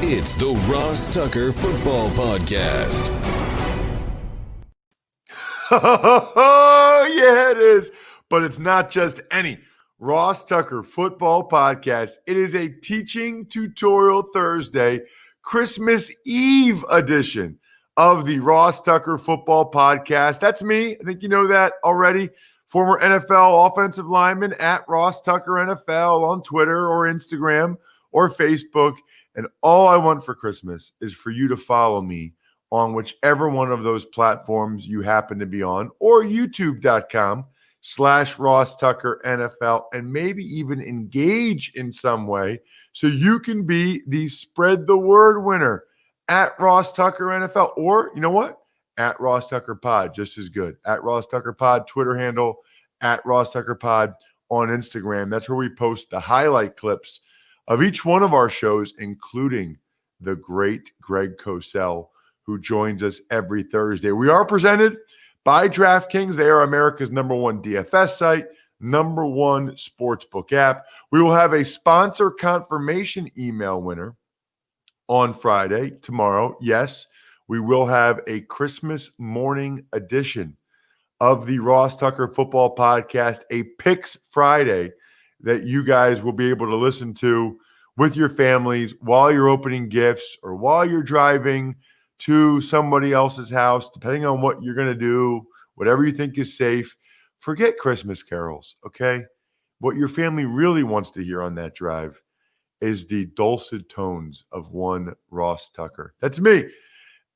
It's the Ross Tucker Football Podcast. Oh, yeah, it is. But it's not just any Ross Tucker Football Podcast. It is a Teaching Tutorial Thursday, Christmas Eve edition of the Ross Tucker Football Podcast. That's me. I think you know that already. Former NFL offensive lineman at Ross Tucker NFL on Twitter or Instagram or Facebook. And all I want for Christmas is for you to follow me on whichever one of those platforms you happen to be on, or youtube.com/Ross Tucker NFL, and maybe even engage in some way so you can be the spread the word winner at Ross Tucker NFL, or you know what? At Ross Tucker Pod, just as good. At Ross Tucker Pod, Twitter handle, at Ross Tucker Pod on Instagram. That's where we post the highlight clips of each one of our shows, including the great Greg Cosell, who joins us every Thursday. We are presented by DraftKings. They are America's #1 DFS site, #1 sportsbook app. We will have a sponsor confirmation email winner on Friday, tomorrow. Yes, we will have a Christmas morning edition of the Ross Tucker Football Podcast, a Picks Friday that you guys will be able to listen to with your families while you're opening gifts or while you're driving to somebody else's house, depending on what you're going to do, whatever you think is safe. Forget Christmas carols, okay? What your family really wants to hear on that drive is the dulcet tones of one Ross Tucker. That's me.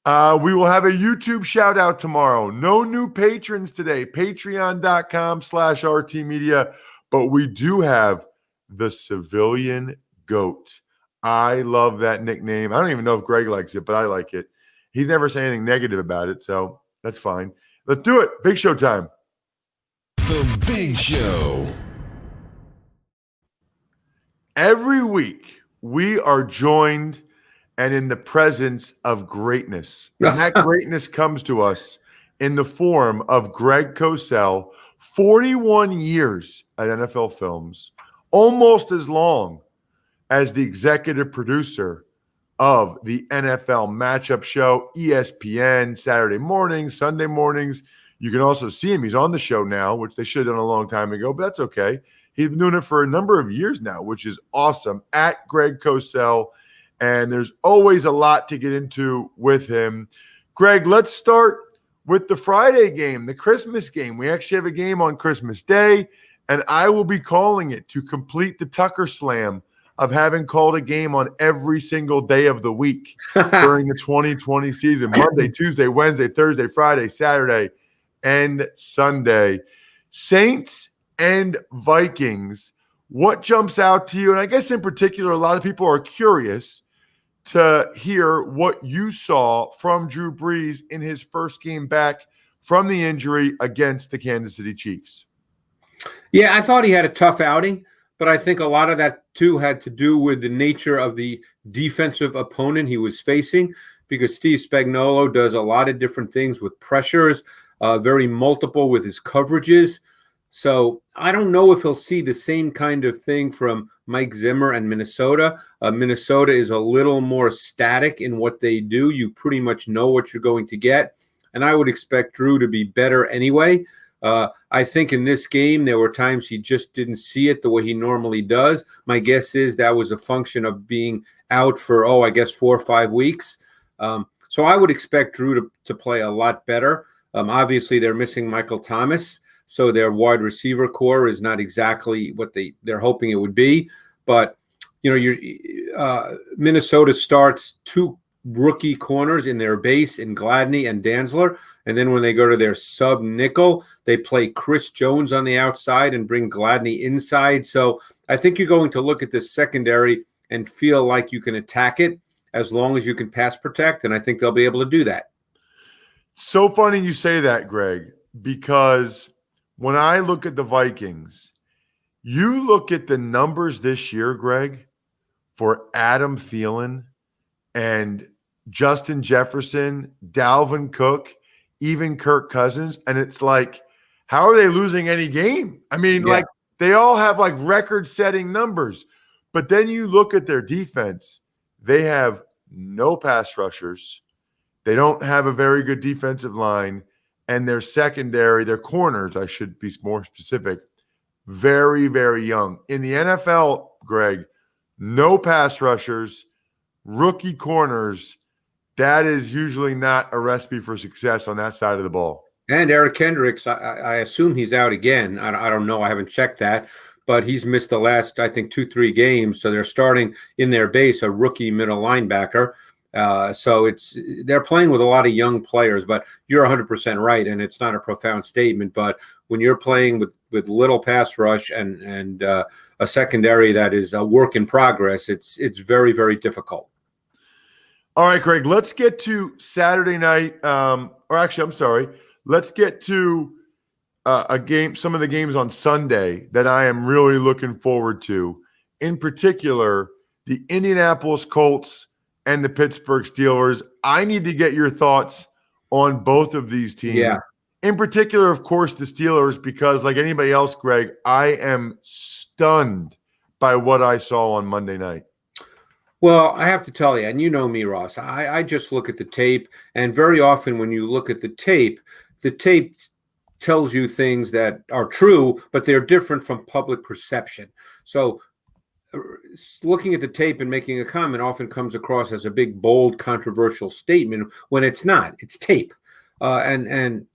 We will have a YouTube shout out tomorrow. No new patrons today. Patreon.com/RT Media. But we do have the Civilian Goat. I love that nickname. I don't even know if Greg likes it, but I like it. He's never said anything negative about it, so that's fine. Let's do it. Big show time. The Big Show. Every week, we are joined and in the presence of greatness. And that greatness comes to us in the form of Greg Cosell, 41 years at NFL Films, almost as long as the executive producer of the NFL Matchup Show, ESPN, Saturday mornings, Sunday mornings. You can also see him. He's on the show now, which they should have done a long time ago, but that's okay. He's been doing it for a number of years now, which is awesome, at Greg Cosell. And there's always a lot to get into with him. Greg, let's start with the Friday game, the Christmas game. We actually have a game on Christmas Day, and I will be calling it to complete the Tucker Slam of having called a game on every single day of the week during the 2020 season. Monday, Tuesday, Wednesday, Thursday, Friday, Saturday, and Sunday. Saints and Vikings, what jumps out to you? And I guess in particular, a lot of people are curious to hear what you saw from Drew Brees in his first game back from the injury against the Kansas City Chiefs. Yeah, I thought he had a tough outing, but I think a lot of that too had to do with the nature of the defensive opponent he was facing, because Steve Spagnuolo does a lot of different things with pressures, very multiple with his coverages. So I don't know if he'll see the same kind of thing from Mike Zimmer and Minnesota. Minnesota is a little more static in what they do. You pretty much know what you're going to get. And I would expect Drew to be better anyway. I think in this game, there were times he just didn't see it the way he normally does. My guess is that was a function of being out for, 4 or 5 weeks. So I would expect Drew to play a lot better. Obviously, they're missing Michael Thomas, so their wide receiver core is not exactly what they're hoping it would be. But, Minnesota starts 2 rookie corners in their base in Gladney and Dantzler. And then when they go to their sub nickel, they play Chris Jones on the outside and bring Gladney inside. So I think you're going to look at this secondary and feel like you can attack it as long as you can pass protect. And I think they'll be able to do that. So funny you say that, Greg, because when I look at the Vikings, you look at the numbers this year, Greg, for Adam Thielen and Justin Jefferson, Dalvin Cook, even Kirk Cousins, and it's like, how are they losing any game? I mean, like, they all have like record-setting numbers. But then you look at their defense, they have no pass rushers. They don't have a very good defensive line, and their secondary, their corners, I should be more specific, very, very young. In the NFL, Greg, no pass rushers, rookie corners. That is usually not a recipe for success on that side of the ball. And Eric Kendricks, I assume he's out again. I don't know. I haven't checked that. But he's missed the last, I think, 2-3 games. So they're starting in their base a rookie middle linebacker. So they're playing with a lot of young players. But you're 100% right, and it's not a profound statement. But when you're playing with little pass rush and a secondary that is a work in progress, it's very, very difficult. All right, Greg, let's get to Saturday night. Let's get to some of the games on Sunday that I am really looking forward to. In particular, the Indianapolis Colts and the Pittsburgh Steelers. I need to get your thoughts on both of these teams. Yeah. In particular, of course, the Steelers, because like anybody else, Greg, I am stunned by what I saw on Monday night. Well, I have to tell you, and you know me, Ross, I just look at the tape, and very often when you look at the tape tells you things that are true, but they're different from public perception. So looking at the tape and making a comment often comes across as a big, bold, controversial statement when it's not. It's tape. And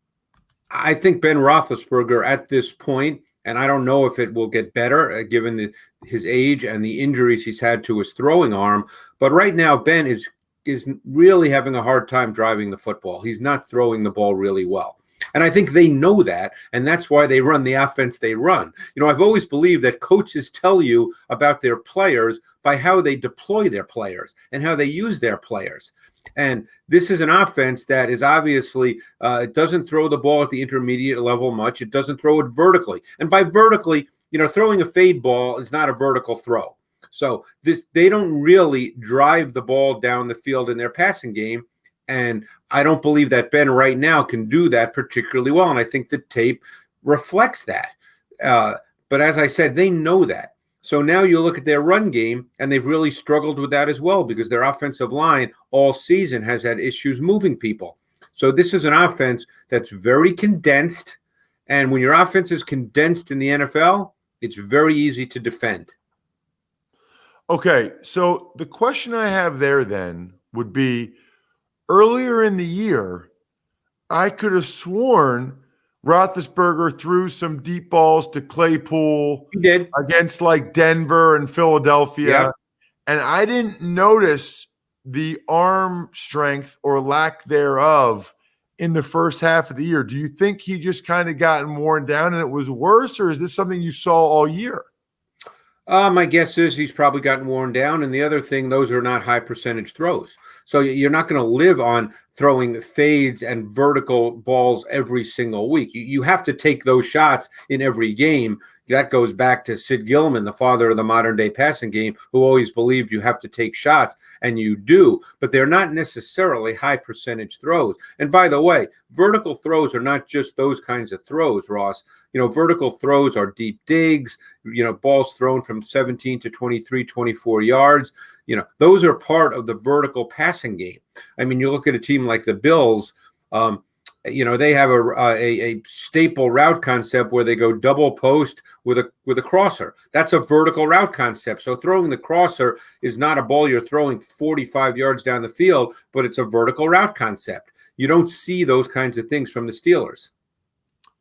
I think Ben Roethlisberger at this point, and I don't know if it will get better given his age and the injuries he's had to his throwing arm, but right now Ben is really having a hard time driving the football. He's not throwing the ball really well. And I think they know that, and that's why they run the offense they run. You know, I've always believed that coaches tell you about their players by how they deploy their players and how they use their players. And this is an offense that is obviously it doesn't throw the ball at the intermediate level much. It doesn't throw it vertically. And by vertically, you know, throwing a fade ball is not a vertical throw. So they don't really drive the ball down the field in their passing game. And I don't believe that Ben right now can do that particularly well. And I think the tape reflects that. But as I said, they know that. So now you look at their run game, and they've really struggled with that as well because their offensive line all season has had issues moving people. So this is an offense that's very condensed. And when your offense is condensed in the NFL, it's very easy to defend. Okay, so the question I have there then would be, earlier in the year, I could have sworn Roethlisberger threw some deep balls to Claypool. He did. Against like Denver and Philadelphia. Yeah. And I didn't notice the arm strength or lack thereof in the first half of the year. Do you think he just kind of gotten worn down and it was worse, or is this something you saw all year? My guess is he's probably gotten worn down. And the other thing, those are not high percentage throws. So you're not going to live on throwing fades and vertical balls every single week. You have to take those shots in every game. That goes back to Sid Gilman, the father of the modern day passing game, who always believed you have to take shots, and you do, but they're not necessarily high percentage throws. And by the way, vertical throws are not just those kinds of throws, Ross. You know, vertical throws are deep digs, you know, balls thrown from 17 to 23, 24 yards. You know, those are part of the vertical passing game. I mean, you look at a team like the Bills, you know, they have a staple route concept where they go double post with a crosser. That's a vertical route concept. So throwing the crosser is not a ball you're throwing 45 yards down the field, but it's a vertical route concept. You don't see those kinds of things from the Steelers.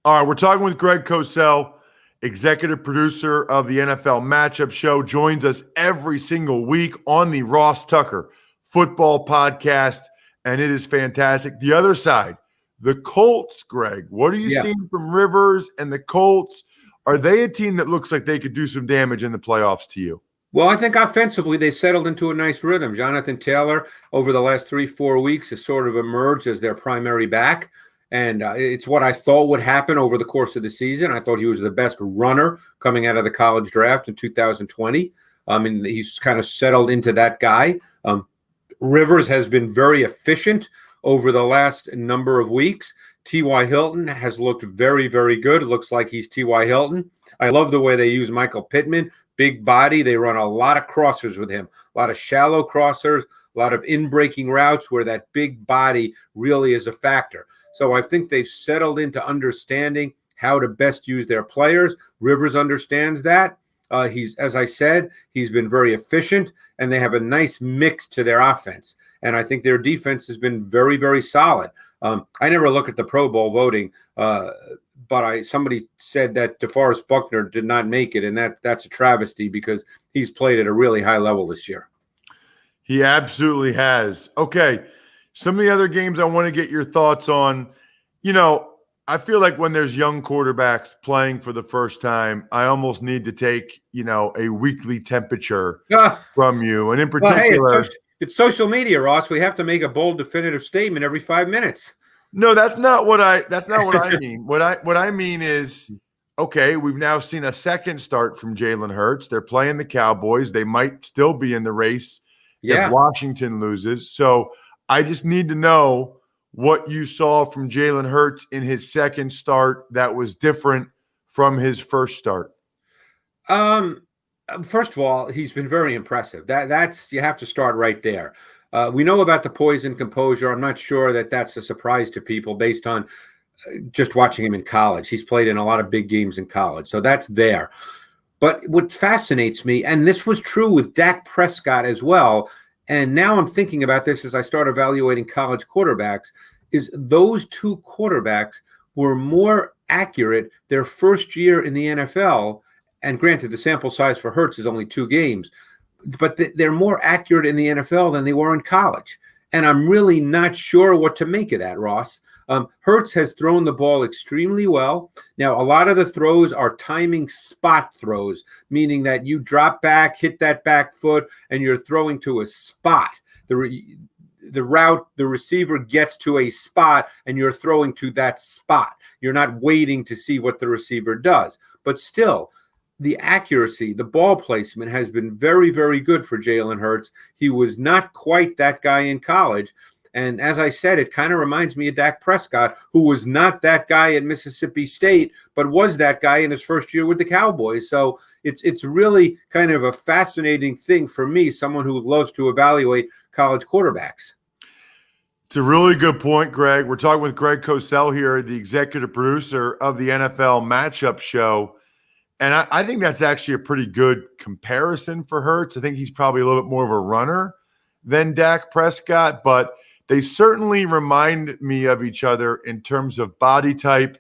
All right, we're talking with Greg Cosell, executive producer of the NFL Matchup Show, joins us every single week on the Ross Tucker Football Podcast, and it is fantastic. The other side, the Colts, Greg, what are you seeing from Rivers and the Colts? Are they a team that looks like they could do some damage in the playoffs to you? Well, I think offensively they settled into a nice rhythm. Jonathan Taylor, over the last 3-4 weeks, has sort of emerged as their primary back. And it's what I thought would happen over the course of the season. I thought he was the best runner coming out of the college draft in 2020. And he's kind of settled into that guy. Rivers has been very efficient over the last number of weeks. T.Y. Hilton has looked very, very good. It looks like he's T.Y. Hilton. I love the way they use Michael Pittman. Big body. They run a lot of crossers with him. A lot of shallow crossers, a a lot of in-breaking routes where that big body really is a factor. So I think they've settled into understanding how to best use their players. Rivers understands that. As I said, he's been very efficient, and they have a nice mix to their offense. And I think their defense has been very, very solid. I never look at the Pro Bowl voting, but somebody said that DeForest Buckner did not make it, and that's a travesty because he's played at a really high level this year. He absolutely has. Okay, some of the other games I want to get your thoughts on. I feel like when there's young quarterbacks playing for the first time, I almost need to take, a weekly temperature from you. And in particular, well, hey, it's social media, Ross. We have to make a bold, definitive statement every 5 minutes. No, that's not what I mean. What I mean is, okay, we've now seen a second start from Jalen Hurts. They're playing the Cowboys. They might still be in the race if Washington loses. So I just need to know what you saw from Jalen Hurts in his second start that was different from his first start. First of all, he's been very impressive. That's you have to start right there. We know about the poise and composure. I'm not sure that that's a surprise to people based on just watching him in college. He's played in a lot of big games in college, so that's there. But what fascinates me, and this was true with Dak Prescott as well, and now I'm thinking about this as I start evaluating college quarterbacks, is those two quarterbacks were more accurate their first year in the NFL. And granted, the sample size for Hurts is only 2 games, but they're more accurate in the NFL than they were in college. And I'm really not sure what to make of that, Ross. Hurts has thrown the ball extremely well. Now, a lot of the throws are timing spot throws, meaning that you drop back, hit that back foot, and you're throwing to a spot. The route, the receiver gets to a spot, and you're throwing to that spot. You're not waiting to see what the receiver does. But still, the accuracy, the ball placement has been very, very good for Jalen Hurts. He was not quite that guy in college. And as I said, it kind of reminds me of Dak Prescott, who was not that guy at Mississippi State, but was that guy in his first year with the Cowboys. So it's really kind of a fascinating thing for me, someone who loves to evaluate college quarterbacks. It's a really good point, Greg. We're talking with Greg Cosell here, the executive producer of the NFL Matchup Show. And I think that's actually a pretty good comparison for Hurts. I think he's probably a little bit more of a runner than Dak Prescott, but they certainly remind me of each other in terms of body type,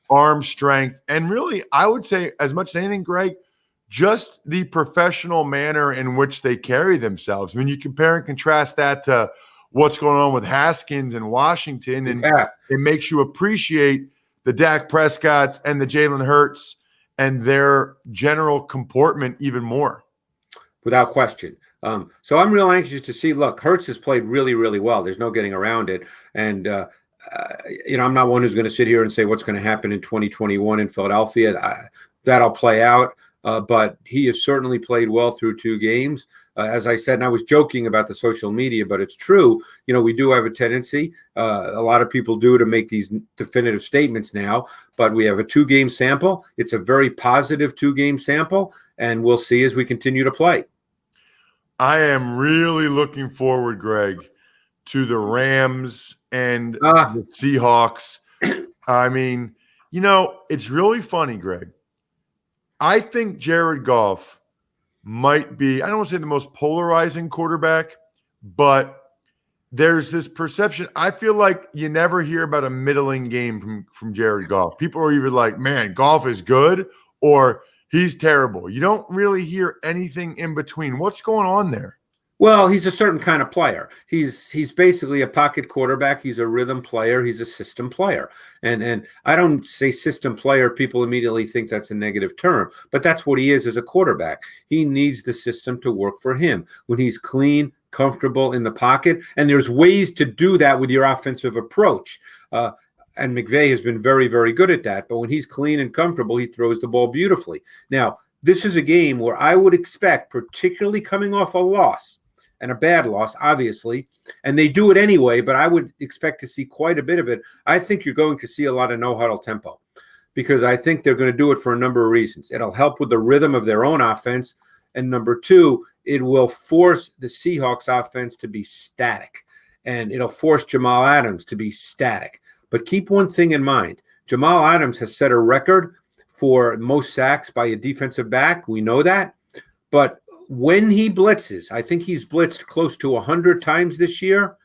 arm strength, and really, I would say, as much as anything, Greg, just the professional manner in which they carry themselves. I mean, you compare and contrast that to what's going on with Haskins and Washington, and it makes you appreciate the Dak Prescotts and the Jalen Hurts and their general comportment even more. Without question. So I'm real anxious to see. Look, Hurts has played really, really well. There's no getting around it. And, I'm not one who's going to sit here and say what's going to happen in 2021 in Philadelphia. That'll play out. But he has certainly played well through 2 games. As I said, and I was joking about the social media, but it's true. We do have a tendency, a lot of people do, to make these definitive statements now, but we have a 2-game sample. It's a very positive 2-game sample, and we'll see as we continue to play. I am really looking forward, Greg, to the Rams and the Seahawks. I mean, it's really funny, Greg. I think Jared Goff might be, I don't want to say the most polarizing quarterback, but there's this perception. I feel like you never hear about a middling game from Jared Goff. People are either like, man, Goff is good, or he's terrible. You don't really hear anything in between. What's going on there? Well, he's a certain kind of player. He's basically a pocket quarterback. He's a rhythm player. He's a system player. And I don't say system player. People immediately think that's a negative term, but that's what he is as a quarterback. He needs the system to work for him. When he's clean, comfortable in the pocket, and there's ways to do that with your offensive approach. And McVay has been very, very good at that. But when he's clean and comfortable, he throws the ball beautifully. Now, this is a game where I would expect, particularly coming off a loss, and a bad loss, obviously, and they do it anyway, but I would expect to see quite a bit of it. I think you're going to see a lot of no-huddle tempo, because I think they're going to do it for a number of reasons. It'll help with the rhythm of their own offense, And number two, it will force the Seahawks offense to be static, and it'll force Jamal Adams to be static. But keep one thing in mind. Jamal Adams has set a record for most sacks by a defensive back. We know that. But when he blitzes, I think he's blitzed close to 100 times this year.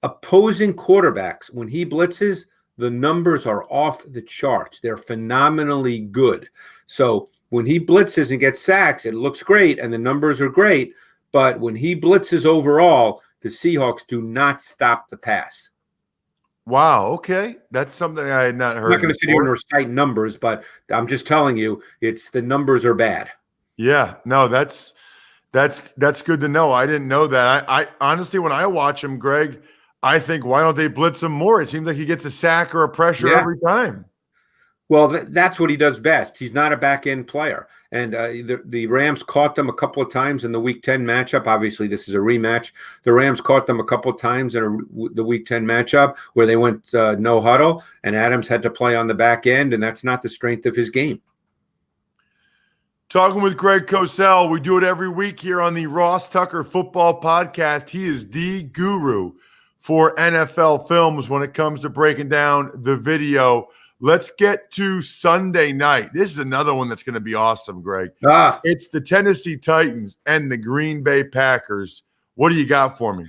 Opposing quarterbacks, when he blitzes, the numbers are off the charts. They're phenomenally good. So when he blitzes and gets sacks, it looks great and the numbers are great. But when he blitzes overall, the Seahawks do not stop the pass. Wow. Okay. That's something I had not heard. I'm not going to sit here and recite numbers, but I'm just telling you, the numbers are bad. Yeah. No, that's good to know. I didn't know that. I honestly, when I watch him, Greg, I think, why don't they blitz him more? It seems like he gets a sack or a pressure every time. Well, that's what he does best. He's not a back-end player. And the Rams caught them a couple of times in the Week 10 matchup. Obviously, this is a rematch. The Rams caught them a couple of times in the Week 10 matchup where they went no huddle, and Adams had to play on the back end, and that's not the strength of his game. Talking with Greg Cosell. We do it every week here on the Ross Tucker Football Podcast. He is the guru for NFL films when it comes to breaking down the video. Let's get to Sunday night. This is another one that's going to be awesome, Greg. It's the Tennessee Titans and the Green Bay Packers. What do you got for me?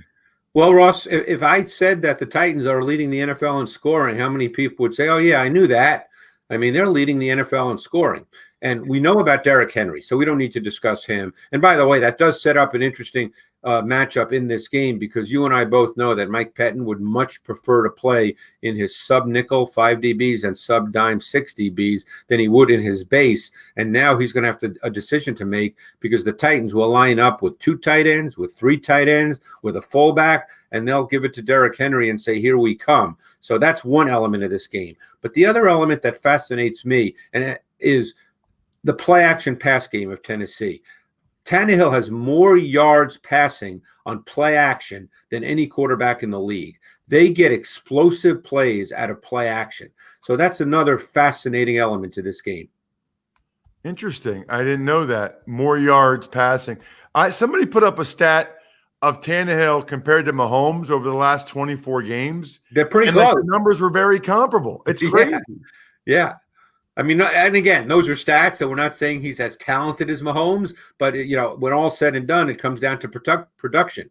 Well, Ross, if I said that the Titans are leading the NFL in scoring, how many people would say, oh, yeah, I knew that? I mean, they're leading the NFL in scoring. And we know about Derrick Henry, so we don't need to discuss him. And by the way, that does set up an interesting matchup in this game, because you and I both know that Mike Pettin would much prefer to play in his sub-nickel 5 DBs and sub-dime 6 DBs than he would in his base. And now he's going to have a decision to make, because the Titans will line up with 2 tight ends, with 3 tight ends, with a fullback, and they'll give it to Derrick Henry and say, here we come. So that's one element of this game. But the other element that fascinates me and is the play-action pass game of Tennessee. Tannehill has more yards passing on play action than any quarterback in the league. They get explosive plays out of play action. So that's another fascinating element to this game. Interesting. I didn't know that. More yards passing. Somebody put up a stat of Tannehill compared to Mahomes over the last 24 games. They're pretty close. The numbers were very comparable. It's crazy. Yeah. I mean, and again, those are stats, so we're not saying he's as talented as Mahomes, but, when all's said and done, it comes down to production.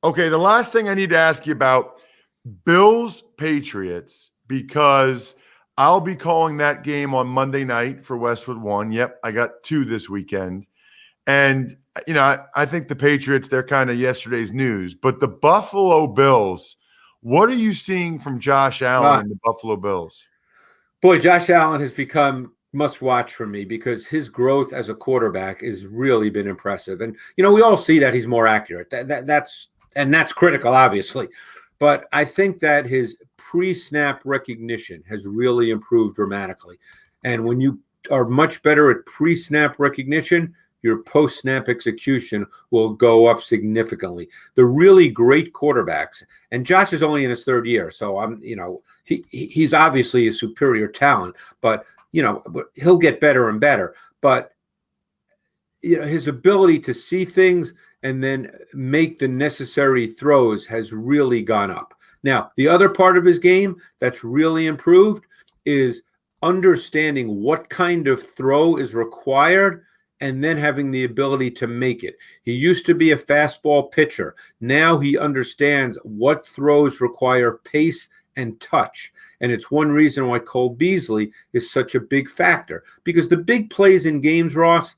Okay, the last thing I need to ask you about, Bills-Patriots, because I'll be calling that game on Monday night for Westwood One. Yep, I got 2 this weekend. And, I think the Patriots, they're kind of yesterday's news. But the Buffalo Bills, what are you seeing from Josh Allen and the Buffalo Bills? Boy, Josh Allen has become must-watch for me, because his growth as a quarterback has really been impressive. And, we all see that he's more accurate. That's critical, obviously. But I think that his pre-snap recognition has really improved dramatically. And when you are much better at pre-snap recognition, your post-snap execution will go up significantly. The really great quarterbacks, and Josh is only in his 3rd year, so he's obviously a superior talent, but he'll get better and better. But his ability to see things and then make the necessary throws has really gone up. Now, the other part of his game that's really improved is understanding what kind of throw is required and then having the ability to make it. He used to be a fastball pitcher. Now he understands what throws require pace and touch. And it's one reason why Cole Beasley is such a big factor. Because the big plays in games, Ross,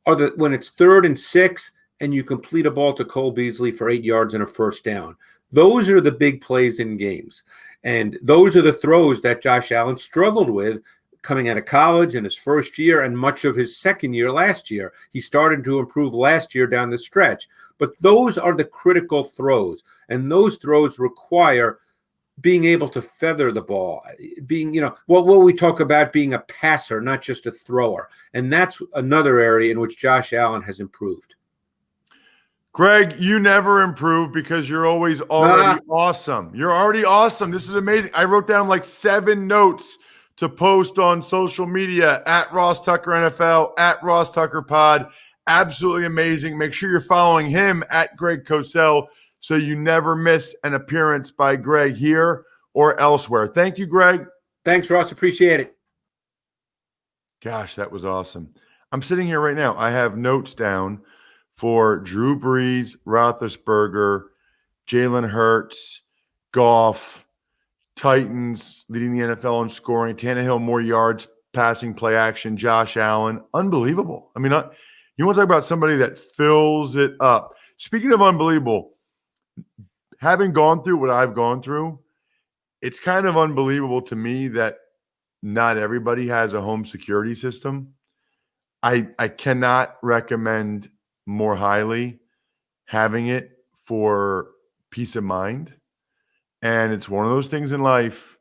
are when it's 3rd and 6 and you complete a ball to Cole Beasley for 8 yards and a first down. Those are the big plays in games. And those are the throws that Josh Allen struggled with coming out of college in his first year and much of his second year last year. He started to improve last year down the stretch. But those are the critical throws. And those throws require being able to feather the ball, being, what we talk about being a passer, not just a thrower. And that's another area in which Josh Allen has improved. Greg, you never improve because you're always already awesome. You're already awesome. This is amazing. I wrote down like 7 notes to post on social media at Ross Tucker NFL, at RossTuckerPod. Absolutely amazing. Make sure you're following him at Greg Cosell so you never miss an appearance by Greg here or elsewhere. Thank you, Greg. Thanks, Ross. Appreciate it. Gosh, that was awesome. I'm sitting here right now. I have notes down for Drew Brees, Roethlisberger, Jalen Hurts, Goff, Titans leading the NFL in scoring, Tannehill more yards, passing, play action, Josh Allen. Unbelievable. I mean, you want to talk about somebody that fills it up. Speaking of unbelievable, having gone through what I've gone through, it's kind of unbelievable to me that not everybody has a home security system. I cannot recommend more highly having it for peace of mind. And it's one of those things in life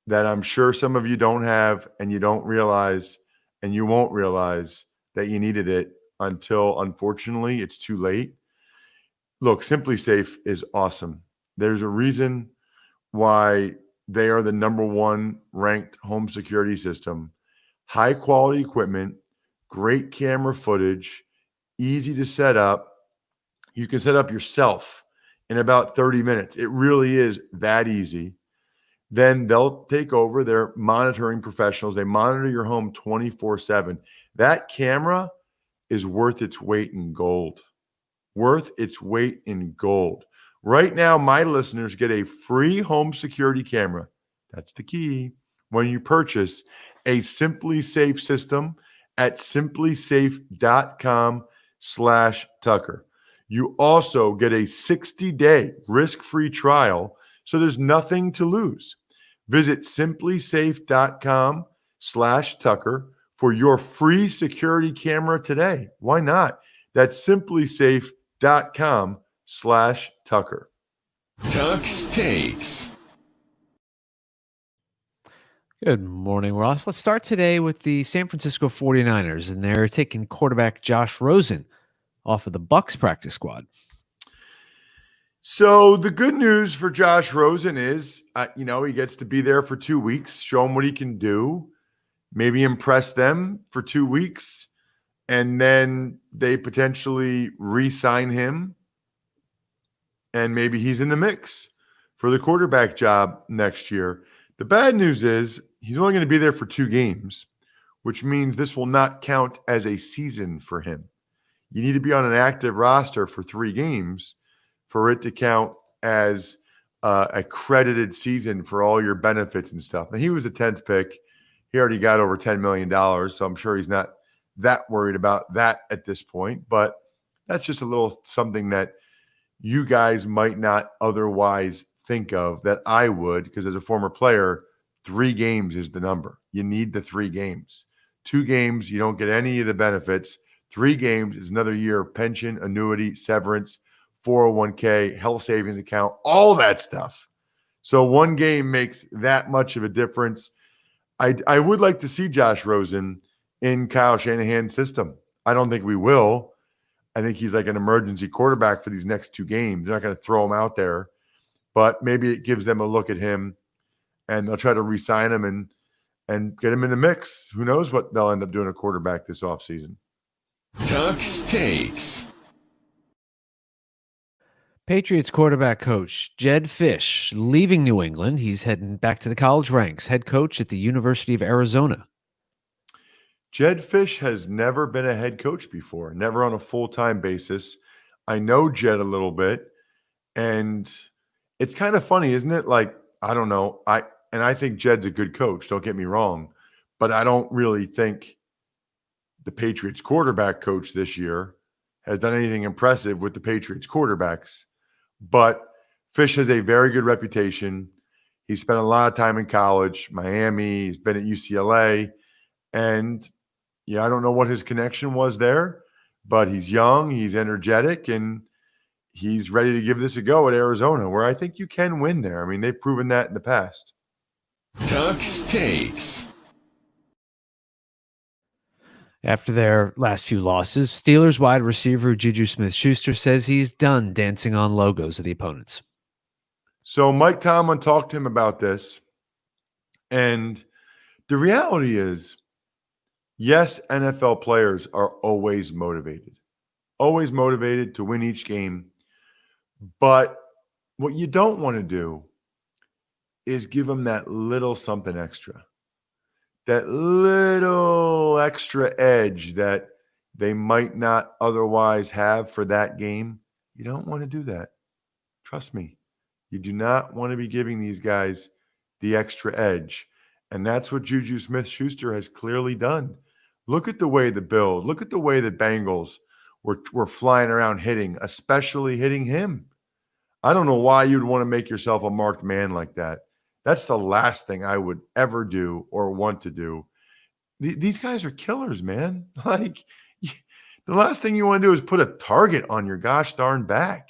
that I'm sure some of you don't have, and you don't realize, and you won't realize that you needed it until, unfortunately, it's too late. Look, Simply Safe is awesome. There's a reason why they are the number one ranked home security system. High quality equipment, great camera footage, easy to set up. You can set up yourself in about 30 minutes. It really is that easy. Then they'll take over. They're monitoring professionals. They monitor your home 24/7. That camera is worth its weight in gold. Worth its weight in gold. Right now, my listeners get a free home security camera. That's the key. When you purchase a Simply Safe system at simplysafe.com/Tucker. You also get a 60-day risk-free trial, so there's nothing to lose. Visit simplysafe.com/Tucker for your free security camera today. Why not? That's simplysafe.com/Tucker. Tuck's Takes. Good morning, Ross. Let's start today with the San Francisco 49ers, and they're taking quarterback Josh Rosen off of the Bucs practice squad. So the good news for Josh Rosen is, he gets to be there for 2 weeks, show him what he can do, maybe impress them for 2 weeks, and then they potentially re-sign him, and maybe he's in the mix for the quarterback job next year. The bad news is he's only going to be there for 2 games, which means this will not count as a season for him. You need to be on an active roster for 3 games for it to count as a credited season for all your benefits and stuff. Now, he was the 10th pick. He already got over $10 million, so I'm sure he's not that worried about that at this point. But that's just a little something that you guys might not otherwise think of that I would, because as a former player, 3 games is the number. You need the 3 games. 2 games, you don't get any of the benefits. 3 games is another year of pension, annuity, severance, 401k, health savings account, all that stuff. So 1 game makes that much of a difference. I would like to see Josh Rosen in Kyle Shanahan's system. I don't think we will. I think he's like an emergency quarterback for these next 2 games. They're not going to throw him out there, but maybe it gives them a look at him, and they'll try to re-sign him and get him in the mix. Who knows what they'll end up doing at quarterback this offseason. Tuck's Takes. Patriots quarterback coach Jedd Fisch leaving New England. He's heading back to the college ranks, head coach at the University of Arizona. Jedd Fisch has never been a head coach before, never on a full-time basis. I know Jedd a little bit, and it's kind of funny, isn't it? Like, I don't know. I think Jedd's a good coach, don't get me wrong, but I don't really think the Patriots quarterback coach this year has done anything impressive with the Patriots quarterbacks. But Fisch has a very good reputation. He spent a lot of time in college, Miami. He's been at UCLA. And, I don't know what his connection was there, but he's young, he's energetic, and he's ready to give this a go at Arizona, where I think you can win there. I mean, they've proven that in the past. Tuck's Takes. After their last few losses, Steelers wide receiver Juju Smith-Schuster says he's done dancing on logos of the opponents. So Mike Tomlin talked to him about this, and The reality is, yes, NFL players are always motivated to win each game. But what you don't want to do is give them that little something extra, that little extra edge that they might not otherwise have for that game. You don't want to do that. Trust me. You do not want to be giving these guys the extra edge. And that's what Juju Smith-Schuster has clearly done. Look at the way the Bills, look at the way the Bengals were flying around hitting, especially hitting him. I don't know why you'd want to make yourself a marked man like that. That's the last thing I would ever do or want to do. These guys are killers, man. Like, the last thing you want to do is put a target on your gosh darn back.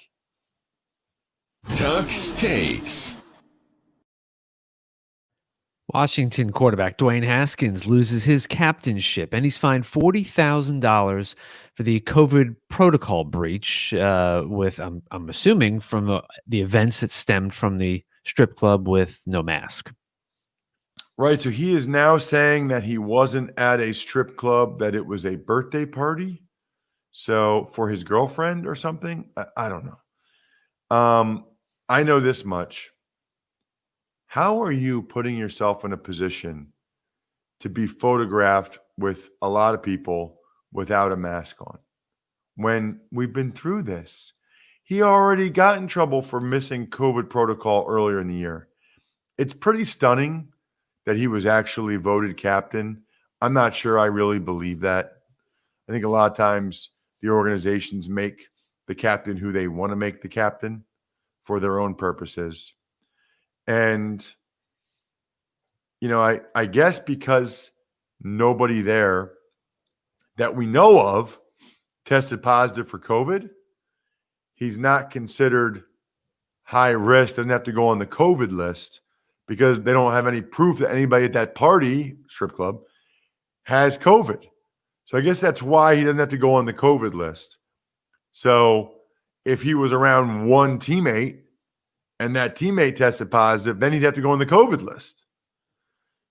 Tuck's Takes. Washington quarterback Dwayne Haskins loses his captainship, and he's fined $40,000 for the COVID protocol breach. I'm assuming from the events that stemmed from the strip club with no mask. Right. So he is now saying that he wasn't at a strip club, that it was a birthday party. So for his girlfriend or something. I don't know. I know this much. How are you putting yourself in a position to be photographed with a lot of people without a mask on? When we've been through this, he already got in trouble for missing COVID protocol earlier in the year. It's pretty stunning that he was actually voted captain. I'm not sure I really believe that. I think a lot of times the organizations make the captain who they want to make the captain for their own purposes. And, I guess because nobody there that we know of tested positive for COVID, he's not considered high risk, doesn't have to go on the COVID list because they don't have any proof that anybody at that party, strip club, has COVID. So I guess that's why he doesn't have to go on the COVID list. So if he was around one teammate and that teammate tested positive, then he'd have to go on the COVID list.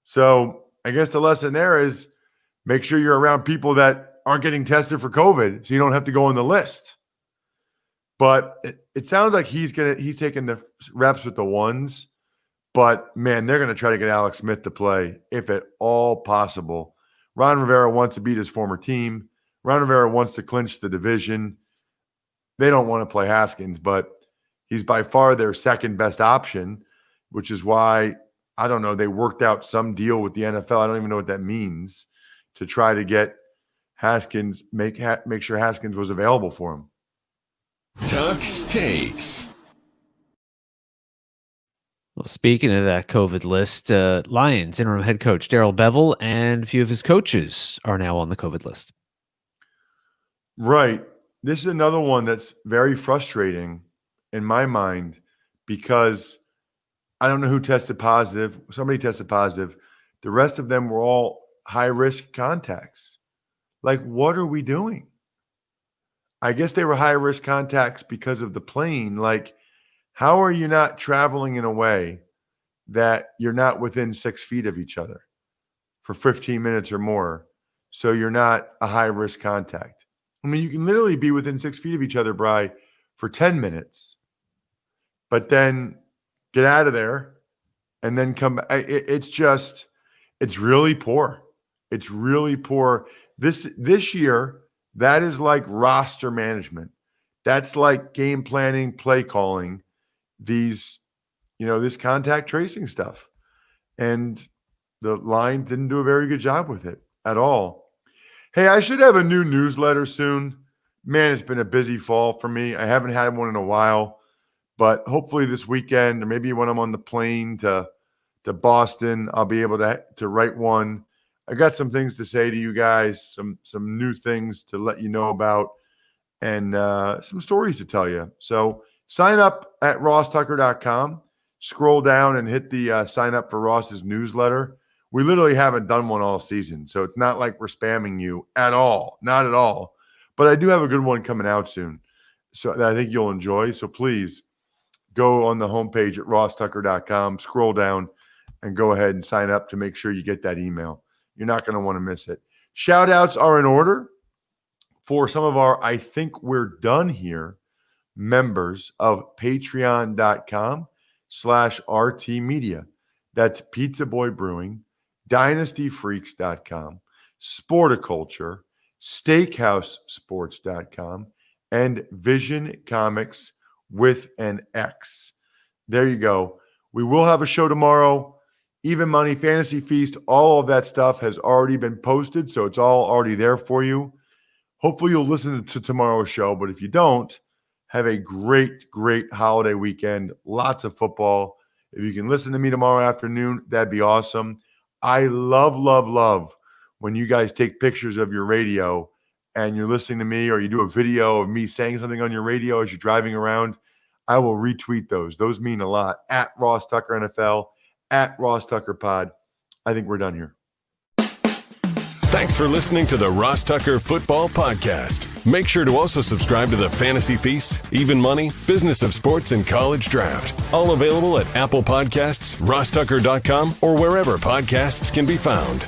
So I guess the lesson there is make sure you're around people that aren't getting tested for COVID so you don't have to go on the list. But it sounds like he's taking the reps with the ones. But, man, they're going to try to get Alex Smith to play if at all possible. Ron Rivera wants to beat his former team. Ron Rivera wants to clinch the division. They don't want to play Haskins, but he's by far their second best option, which is why, I don't know, they worked out some deal with the NFL. I don't even know what that means, to try to get Haskins, make sure Haskins was available for him. Tuck's Takes. Well, speaking of that COVID list, Lions interim head coach Darrell Bevell and a few of his coaches are now on the COVID list. Right. This is another one that's very frustrating in my mind because I don't know who tested positive. Somebody tested positive. The rest of them were all high-risk contacts. Like, what are we doing? I guess they were high-risk contacts because of the plane. Like, how are you not traveling in a way that you're not within 6 feet of each other for 15 minutes or more, so you're not a high-risk contact? I mean, you can literally be within 6 feet of each other, Bri, for 10 minutes, but then get out of there and then come back. It's really poor. It's really poor. This year, that is like roster management. That's like game planning, play calling, this contact tracing stuff. And the Lions didn't do a very good job with it at all. Hey, I should have a new newsletter soon. Man, it's been a busy fall for me. I haven't had one in a while, but hopefully this weekend, or maybe when I'm on the plane to Boston, I'll be able to write one. I got some things to say to you guys, some new things to let you know about, and some stories to tell you. So sign up at RossTucker.com. Scroll down and hit the sign up for Ross's newsletter. We literally haven't done one all season, so it's not like we're spamming you at all. Not at all. But I do have a good one coming out soon, so that I think you'll enjoy. So please go on the homepage at RossTucker.com, scroll down, and go ahead and sign up to make sure you get that email. You're not going to want to miss it. Shout outs are in order for some of our I Think We're Done Here members of patreon.com/RT Media. That's Pizza Boy Brewing, DynastyFreaks.com, Sporticulture, SteakhouseSports.com, and Vision Comics with an X. There you go. We will have a show tomorrow. Even Money, Fantasy Feast, all of that stuff has already been posted, so it's all already there for you. Hopefully you'll listen to tomorrow's show, but if you don't, have a great, great holiday weekend. Lots of football. If you can listen to me tomorrow afternoon, that'd be awesome. I love, love, love when you guys take pictures of your radio and you're listening to me, or you do a video of me saying something on your radio as you're driving around. I will retweet those. Those mean a lot. At Ross Tucker NFL, at RossTuckerPod. I think we're done here. Thanks for listening to the Ross Tucker Football Podcast. Make sure to also subscribe to the Fantasy Feast, Even Money, Business of Sports, and College Draft. All available at Apple Podcasts, RossTucker.com, or wherever podcasts can be found.